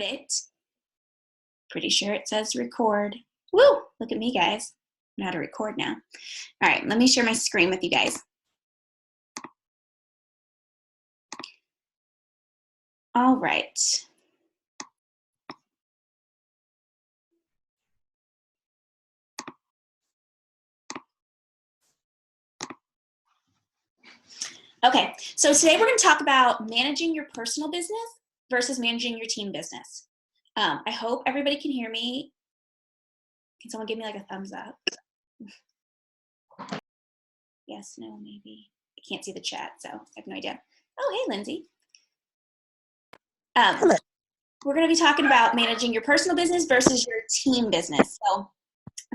it. Pretty sure it says record. Woo! Look at me, guys. I know how to record now. All right, let me share my screen with you guys. All right. Okay, so today we're going to talk about managing your personal business versus managing your team business. I hope everybody can hear me. Can someone give me like a thumbs up? Yes, no, maybe. I can't see the chat, so I have no idea. Oh, hey, Lindsay. Hello. We're going to be talking about managing your personal business versus your team business. So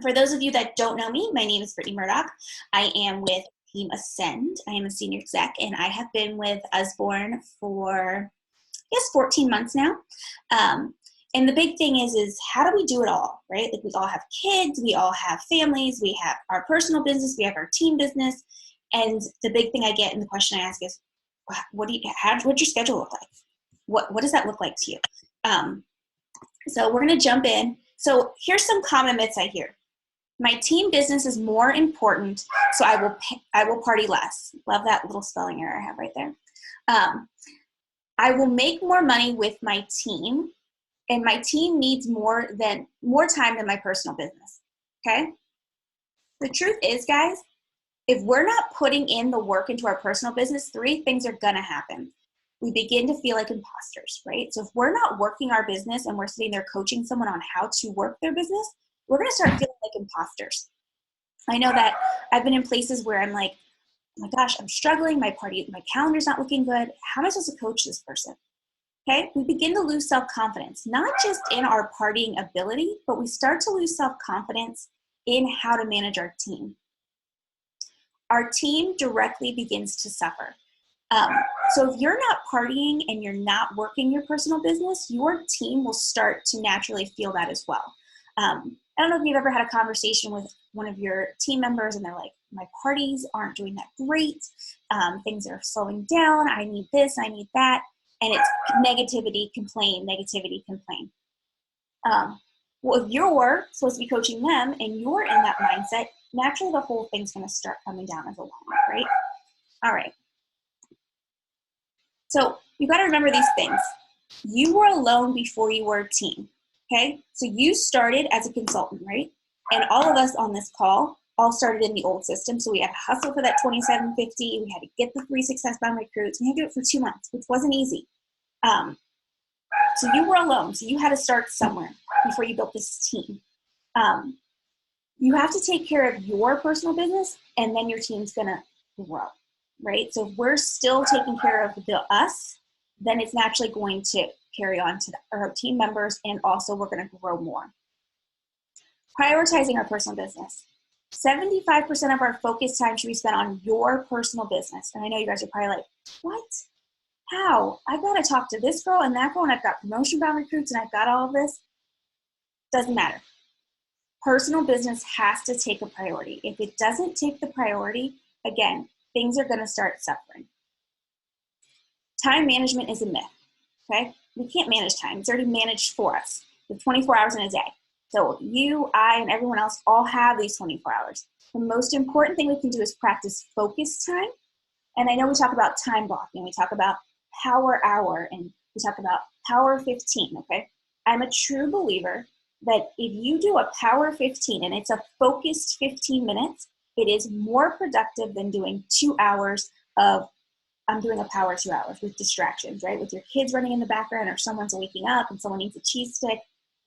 for those of you that don't know me, my name is Brittany Murdoch. I am with Team Ascend. I am a senior exec, and I have been with Usborne for, 14 months now. And the big thing is how do we do it all, right? Like, we all have kids, we all have families, we have our personal business, we have our team business. And the big thing I get, and the question I ask is, what's your schedule look like? What does that look like to you? So we're gonna jump in. So here's some common myths I hear. My team business is more important, so I will party less. Love that little spelling error I have right there. I will make more money with my team, and my team needs more time than my personal business, okay? The truth is, guys, if we're not putting in the work into our personal business, three things are gonna happen. We begin to feel like imposters, right? So if we're not working our business and we're sitting there coaching someone on how to work their business, we're gonna start feeling like imposters. I know that I've been in places where I'm like, oh my gosh, I'm struggling, my calendar's not looking good. How am I supposed to coach this person? Okay, we begin to lose self-confidence, not just in our partying ability, but we start to lose self-confidence in how to manage our team. Our team directly begins to suffer. So if you're not partying and you're not working your personal business, your team will start to naturally feel that as well. I don't know if you've ever had a conversation with one of your team members and they're like, my parties aren't doing that great. Things are slowing down. I need this, I need that. And it's negativity, complain, negativity, complain. Well, if you're supposed to be coaching them and you're in that mindset, naturally the whole thing's going to start coming down as a line, right? All right. So you got to remember these things. You were alone before you were a team, okay? So you started as a consultant, right? And all of us on this call all started in the old system. So we had to hustle for that $27.50. We had to get the 3 success-bound recruits. We had to do it for 2 months, which wasn't easy. So you were alone. So you had to start somewhere before you built this team. You have to take care of your personal business, and then your team's going to grow. Right? So if we're still taking care of us, then it's naturally going to carry on to our team members, and also we're going to grow more. Prioritizing our personal business. 75% of our focus time should be spent on your personal business. And I know you guys are probably like, what? How? I've got to talk to this girl and that girl, and I've got promotion-bound recruits, and I've got all of this. Doesn't matter. Personal business has to take a priority. If it doesn't take the priority, again, things are going to start suffering. Time management is a myth, okay? We can't manage time. It's already managed for us with 24 hours in a day. So you, I, and everyone else all have these 24 hours. The most important thing we can do is practice focus time. And I know we talk about time blocking. We talk about power hour, and we talk about power 15, okay? I'm a true believer that if you do a power 15 and it's a focused 15 minutes, it is more productive than doing 2 hours of, I'm doing a power 2 hours with distractions, right? With your kids running in the background, or someone's waking up and someone needs a cheese stick,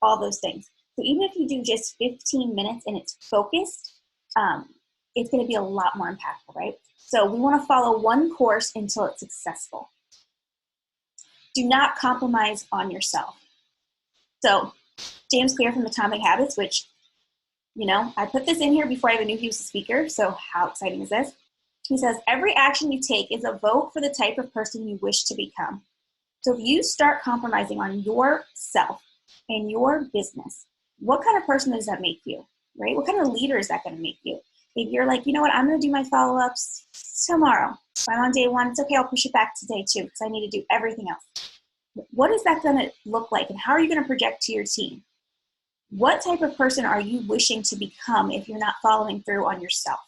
all those things. So even if you do just 15 minutes and it's focused, it's going to be a lot more impactful, right? So we want to follow one course until it's successful. Do not compromise on yourself. So James Clear from Atomic Habits, which, you know, I put this in here before I even knew he was a speaker, so how exciting is this? He says, every action you take is a vote for the type of person you wish to become. So if you start compromising on yourself and your business, what kind of person does that make you, right? What kind of leader is that going to make you? If you're like, you know what, I'm going to do my follow-ups tomorrow. If I'm on day 1, it's okay, I'll push it back to day 2 because I need to do everything else. What is that going to look like, and how are you going to project to your team? What type of person are you wishing to become if you're not following through on yourself?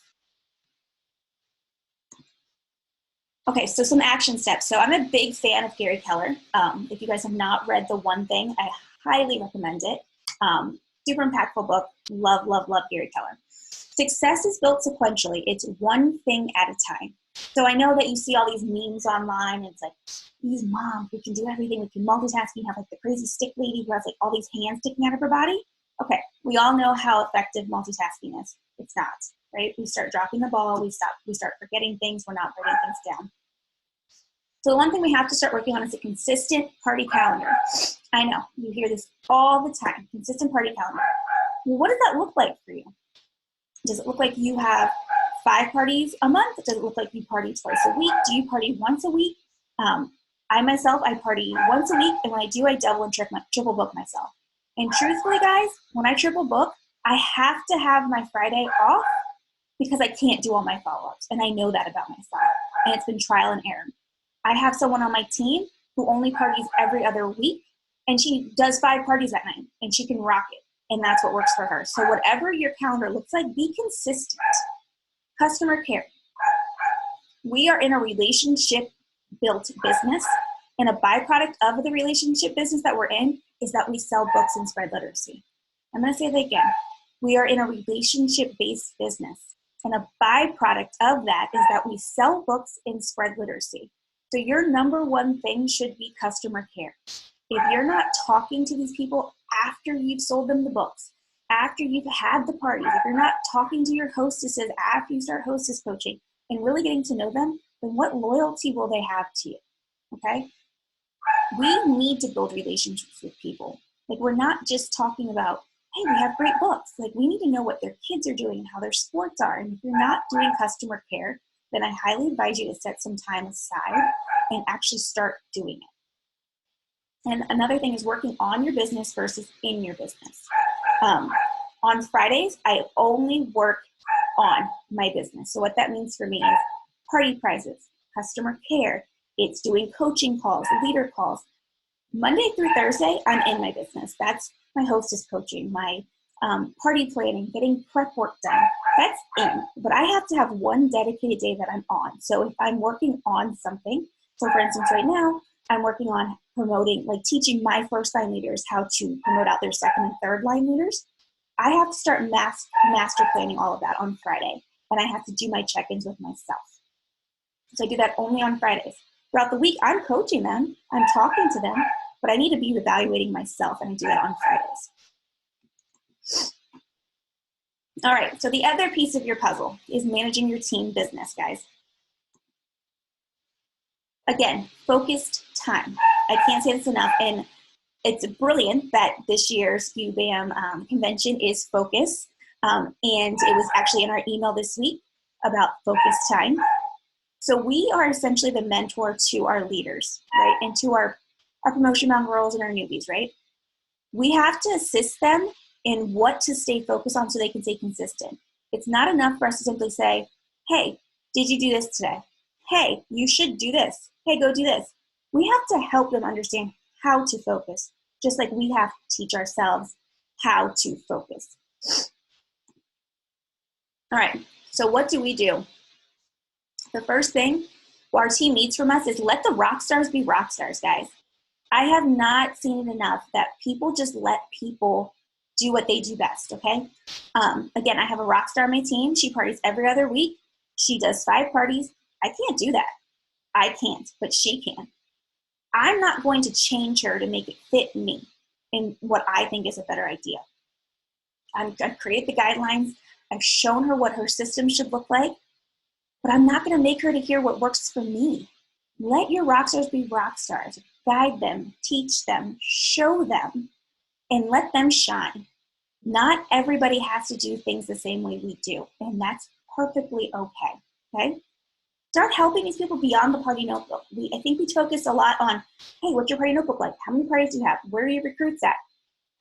Okay, so some action steps. So I'm a big fan of Gary Keller. If you guys have not read The One Thing, I highly recommend it. Super impactful book. Love, love, love Gary Keller. Success is built sequentially. It's one thing at a time. So I know that you see all these memes online, and it's like, these moms, we can do everything. We can multitask. You have like the crazy stick lady who has like all these hands sticking out of her body. Okay, we all know how effective multitasking is. It's not, right? We start dropping the ball. We start forgetting things. We're not writing things down. So the one thing we have to start working on is a consistent party calendar. I know, you hear this all the time, consistent party calendar. Well, what does that look like for you? Does it look like you have 5 parties a month? Does it look like you party twice a week? Do you party once a week? I party once a week, and when I do, I double and triple book myself. And truthfully, guys, when I triple book, I have to have my Friday off because I can't do all my follow-ups, and I know that about myself, and it's been trial and error. I have someone on my team who only parties every other week, and she does 5 parties at night, and she can rock it, and that's what works for her. So whatever your calendar looks like, be consistent. Customer care. We are in a relationship-built business, and a byproduct of the relationship business that we're in is that we sell books and spread literacy. I'm going to say that again. We are in a relationship-based business, and a byproduct of that is that we sell books and spread literacy. So your number one thing should be customer care. If you're not talking to these people after you've sold them the books, after you've had the parties, if you're not talking to your hostesses after you start hostess coaching and really getting to know them, then what loyalty will they have to you? Okay? We need to build relationships with people. Like, we're not just talking about, hey, we have great books. Like, we need to know what their kids are doing and how their sports are. And if you're not doing customer care, then I highly advise you to set some time aside and actually start doing it. And another thing is working on your business versus in your business. On Fridays, I only work on my business. So what that means for me is party prizes, customer care, it's doing coaching calls, leader calls. Monday through Thursday, I'm in my business. That's my hostess coaching, my party planning, getting prep work done. That's in. But I have to have one dedicated day that I'm on. So if I'm working on something, so for instance, right now, I'm working on promoting, like teaching my first line leaders how to promote out their second and third line leaders. I have to start master planning all of that on Friday. And I have to do my check-ins with myself. So I do that only on Fridays. Throughout the week, I'm coaching them, I'm talking to them, but I need to be evaluating myself, and I do that on Fridays. All right, so the other piece of your puzzle is managing your team business, guys. Again, focused time. I can't say this enough, and it's brilliant that this year's UBAM convention is focus, and it was actually in our email this week about focused time. So we are essentially the mentor to our leaders, right, and to our promotion bound girls and our newbies, right? We have to assist them in what to stay focused on so they can stay consistent. It's not enough for us to simply say, hey, did you do this today? Hey, you should do this. Hey, go do this. We have to help them understand how to focus, just like we have to teach ourselves how to focus. All right, so what do we do? The first thing our team needs from us is let the rock stars be rock stars, guys. I have not seen it enough that people just let people do what they do best, okay? Again, I have a rock star on my team. She parties every other week. She does 5 parties. I can't do that. I can't, but she can. I'm not going to change her to make it fit me in what I think is a better idea. I've created the guidelines. I've shown her what her system should look like, but I'm not going to make her to hear what works for me. Let your rock stars be rock stars. Guide them, teach them, show them, and let them shine. Not everybody has to do things the same way we do, and that's perfectly okay? Start helping these people beyond the party notebook. I think we focus a lot on, hey, what's your party notebook like? How many parties do you have? Where are your recruits at?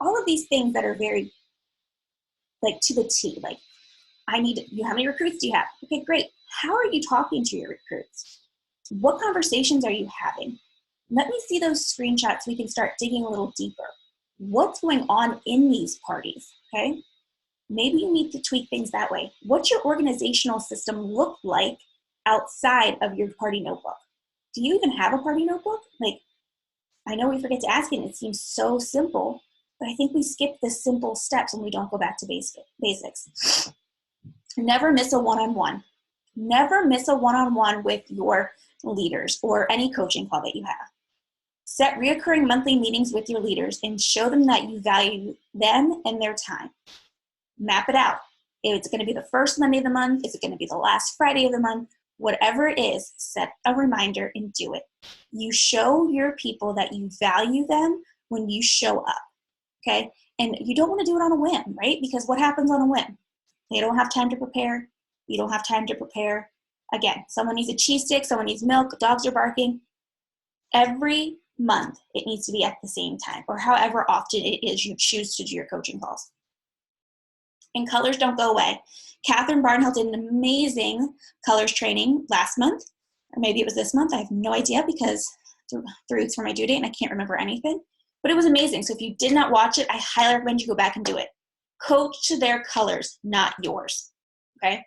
All of these things that are very, like, to the T. Like, how many recruits do you have? Okay, great. How are you talking to your recruits? What conversations are you having? Let me see those screenshots so we can start digging a little deeper. What's going on in these parties, okay? Maybe you need to tweak things that way. What's your organizational system look like outside of your party notebook? Do you even have a party notebook? Like, I know we forget to ask it, and it seems so simple, but I think we skip the simple steps when we don't go back to basics. Never miss a one-on-one. Never miss a one-on-one with your leaders or any coaching call that you have. Set reoccurring monthly meetings with your leaders and show them that you value them and their time. Map it out. If it's going to be the first Monday of the month, if it's going to be the last Friday of the month, whatever it is, set a reminder and do it. You show your people that you value them when you show up, okay? And you don't want to do it on a whim, right? Because what happens on a whim? They don't have time to prepare. You don't have time to prepare. Again, someone needs a cheese stick, someone needs milk, dogs are barking. Every month, it needs to be at the same time, or however often it is you choose to do your coaching calls. And colors don't go away. Catherine Barnhill did an amazing colors training last month, or maybe it was this month. I have no idea because 3 weeks for my due date and I can't remember anything. But it was amazing. So if you did not watch it, I highly recommend you go back and do it. Coach to their colors, not yours. Okay?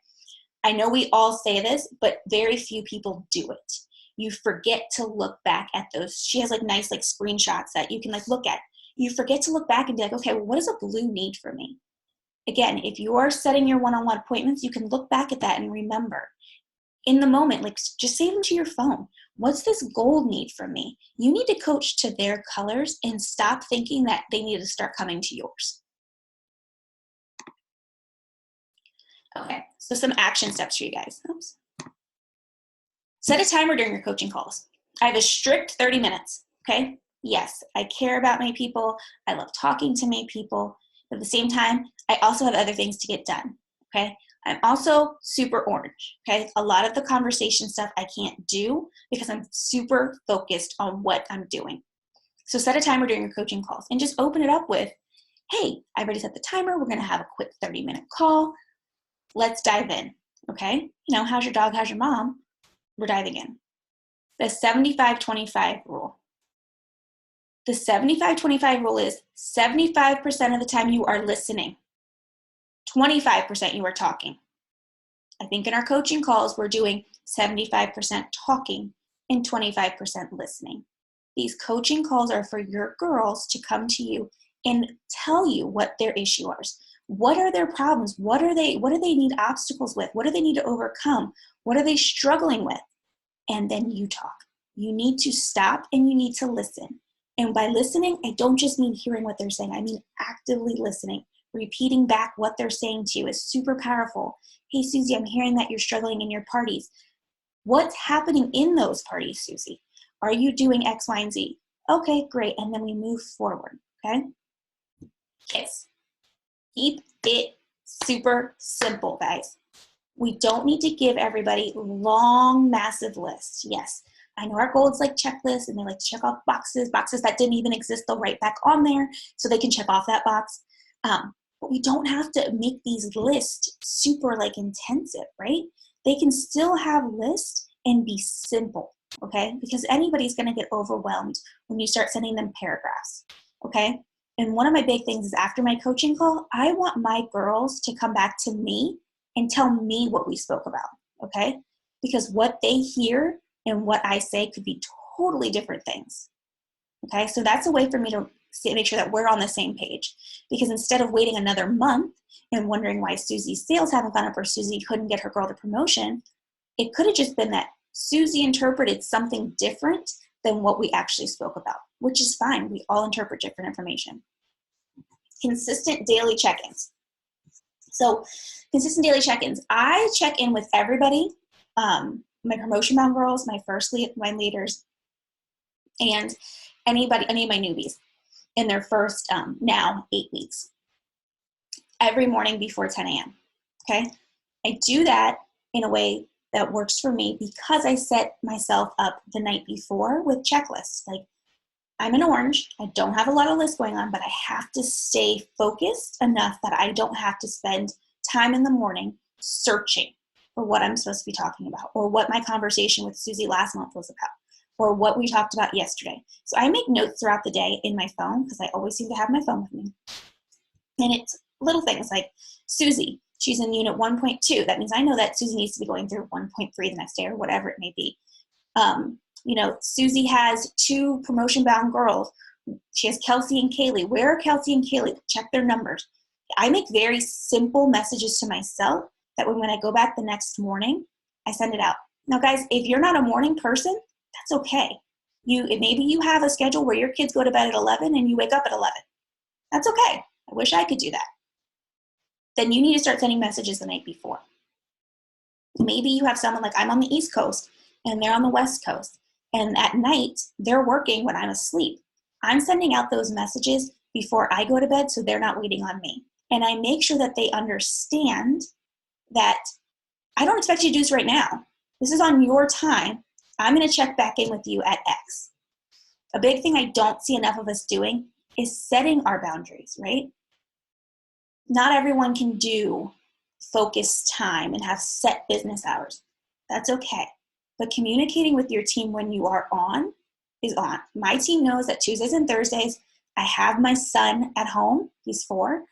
I know we all say this, but very few people do it. You forget to look back at those. She has like nice like screenshots that you can like look at. You forget to look back and be like, okay, well, what does a blue need from me? Again, if you are setting your one-on-one appointments, you can look back at that and remember. In the moment, like just save them to your phone. What's this gold need from me? You need to coach to their colors and stop thinking that they need to start coming to yours. Okay, so some action steps for you guys. Oops. Set a timer during your coaching calls. I have a strict 30 minutes, okay? Yes, I care about my people. I love talking to my people. But at the same time, I also have other things to get done, okay? I'm also super orange, okay? A lot of the conversation stuff I can't do because I'm super focused on what I'm doing. So set a timer during your coaching calls and just open it up with, hey, I've already set the timer. We're gonna have a quick 30-minute call. Let's dive in, okay? You know, how's your dog, how's your mom? We're diving in. The 75-25 rule. The 75-25 rule is 75% of the time you are listening. 25% you are talking. I think in our coaching calls, we're doing 75% talking and 25% listening. These coaching calls are for your girls to come to you and tell you what their issues are. What are their problems? What do they need obstacles with? What do they need to overcome? What are they struggling with? And then you talk. You need to stop and you need to listen. And by listening, I don't just mean hearing what they're saying. I mean actively listening. Repeating back what they're saying to you is super powerful. Hey, Susie, I'm hearing that you're struggling in your parties. What's happening in those parties, Susie? Are you doing X, Y, and Z? Okay, great. And then we move forward, okay? Kiss. Keep it super simple, guys. We don't need to give everybody long, massive lists. Yes, I know our goals like checklists and they like to check off boxes that didn't even exist, they'll write back on there so they can check off that box. But we don't have to make these lists super like intensive, right? They can still have lists and be simple, okay? Because anybody's gonna get overwhelmed when you start sending them paragraphs, okay? And one of my big things is after my coaching call, I want my girls to come back to me and tell me what we spoke about, okay? Because what they hear and what I say could be totally different things, okay? So that's a way for me to make sure that we're on the same page. Because instead of waiting another month and wondering why Susie's sales haven't gone up or Susie couldn't get her girl the promotion, it could have just been that Susie interpreted something different than what we actually spoke about, which is fine. We all interpret different information. Consistent daily check-ins. So consistent daily check-ins. I check in with everybody, my promotion bound girls, my my leaders, and any of my newbies in their first now 8 weeks. Every morning before 10 a.m. Okay? I do that in a way that works for me because I set myself up the night before with checklists. Like, I'm in orange, I don't have a lot of lists going on, but I have to stay focused enough that I don't have to spend time in the morning searching for what I'm supposed to be talking about or what my conversation with Susie last month was about. or what we talked about yesterday. So I make notes throughout the day in my phone because I always seem to have my phone with me. And it's little things like Susie, she's in unit 1.2. That means I know that Susie needs to be going through 1.3 the next day or whatever it may be. Susie has 2 promotion-bound girls. She has Kelsey and Kaylee. Where are Kelsey and Kaylee? Check their numbers. I make very simple messages to myself that when I go back the next morning, I send it out. Now, guys, if you're not a morning person, that's okay. Maybe you have a schedule where your kids go to bed at 11 and you wake up at 11. That's okay. I wish I could do that. Then you need to start sending messages the night before. Maybe you have someone like I'm on the East Coast and they're on the West Coast. And at night, they're working when I'm asleep. I'm sending out those messages before I go to bed so they're not waiting on me. And I make sure that they understand that I don't expect you to do this right now. This is on your time. I'm going to check back in with you at X. A big thing I don't see enough of us doing is setting our boundaries, right? Not everyone can do focused time and have set business hours. That's okay. But communicating with your team when you are on is on. My team knows that Tuesdays and Thursdays, I have my son at home. He's 4.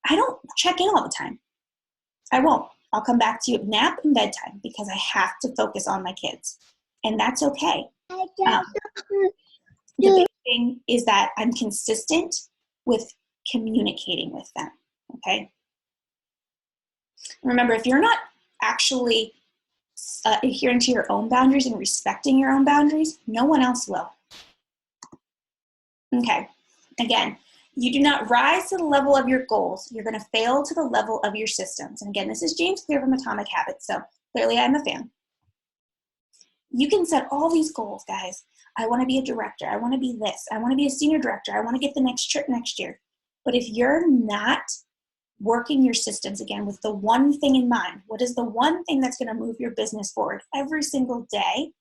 I don't check in all the time. I won't. I'll come back to you at nap and bedtime because I have to focus on my kids. And that's okay. The big thing is that I'm consistent with communicating with them, okay? Remember, if you're not actually adhering to your own boundaries and respecting your own boundaries, no one else will. Okay, again, you do not rise to the level of your goals. You're going to fail to the level of your systems. And again, this is James Clear from Atomic Habits, so clearly I'm a fan. You can set all these goals, guys. I want to be a director. I want to be this. I want to be a senior director. I want to get the next trip next year. But if you're not working your systems, again, with the one thing in mind, what is the one thing that's going to move your business forward every single day,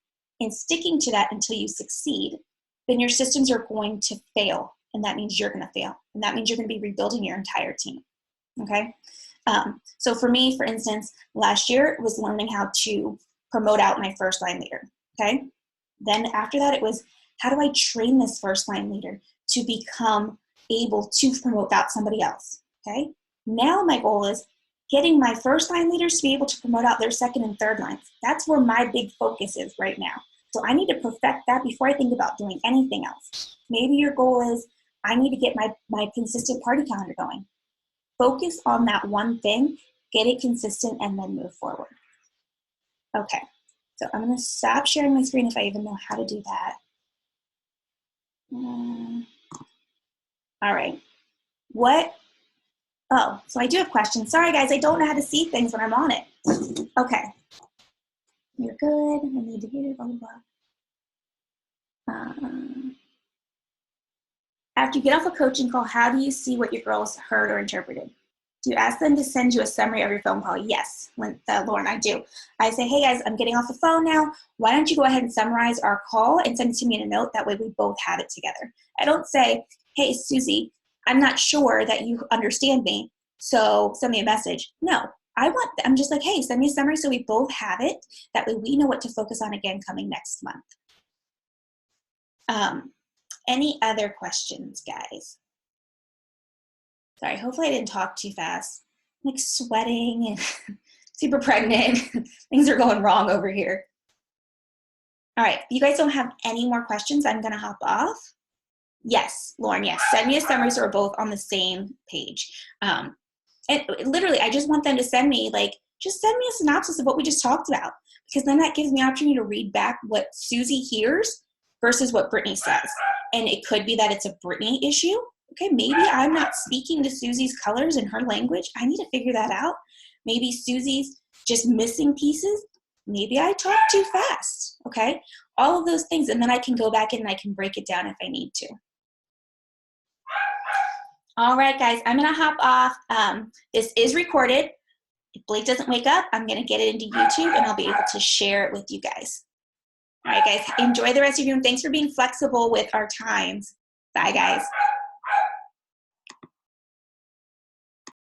and sticking to that until you succeed, then your systems are going to fail. And that means you're going to fail. And that means you're going to be rebuilding your entire team. Okay? So for me, for instance, last year it was learning how to promote out my first line leader. Okay? Then after that, it was, how do I train this first line leader to become able to promote out somebody else? Okay? Now my goal is getting my first line leaders to be able to promote out their second and third lines. That's where my big focus is right now. So I need to perfect that before I think about doing anything else. Maybe your goal is, I need to get my consistent party calendar going. Focus on that one thing, get it consistent, and then move forward. Okay, so I'm going to stop sharing my screen if I even know how to do that. All right. So I do have questions. Sorry, guys, I don't know how to see things when I'm on it. Okay. You're good. I need to hear blah, blah, blah. After you get off a coaching call, how do you see what your girls heard or interpreted? Do you ask them to send you a summary of your phone call? Yes, Lauren, I do. I say, hey guys, I'm getting off the phone now. Why don't you go ahead and summarize our call and send it to me in a note? That way we both have it together. I don't say, hey, Susie, I'm not sure that you understand me, so send me a message. No, I'm just like, hey, send me a summary so we both have it. That way we know what to focus on again coming next month. Any other questions, guys? Sorry, hopefully I didn't talk too fast. I'm like sweating and super pregnant. Things are going wrong over here. All right, if you guys don't have any more questions, I'm gonna hop off. Yes, Lauren, yes, send me a summary so we're both on the same page. And literally, I just want them to send me, just send me a synopsis of what we just talked about, because then that gives me an opportunity to read back what Susie hears versus what Brittany says. And it could be that it's a Brittany issue. Okay, maybe I'm not speaking to Susie's colors in her language. I need to figure that out. Maybe Susie's just missing pieces. Maybe I talk too fast, okay? All of those things, and then I can go back in and I can break it down if I need to. All right, guys, I'm gonna hop off. This is recorded. If Blake doesn't wake up, I'm gonna get it into YouTube and I'll be able to share it with you guys. All right, guys, enjoy the rest of your day. Thanks for being flexible with our times. Bye, guys.